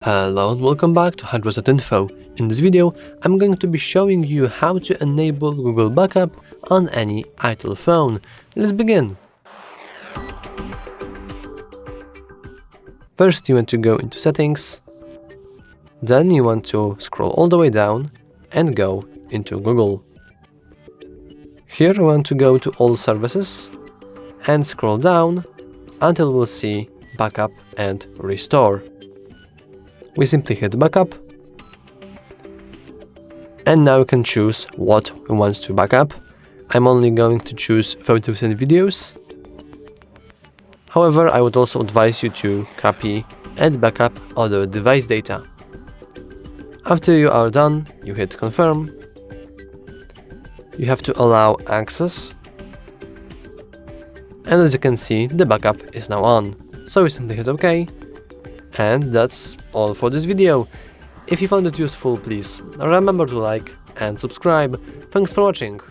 Hello and welcome back to HardReset.Info. In this video, I'm going to be showing you how to enable Google Backup on any Itel phone. Let's begin. First, you want to go into Settings. Then you want to scroll all the way down and go into Google. Here you want to go to All Services and scroll down until we'll see Backup and Restore. We simply hit Backup, and now we can choose what we want to backup. I'm only going to choose photos and videos. However, I would also advise you to copy and backup other device data. After you are done, you hit Confirm. You have to allow access, and as you can see, the backup is now on. So we simply hit OK. And that's all for this video. If you found it useful, please remember to like and subscribe. Thanks for watching.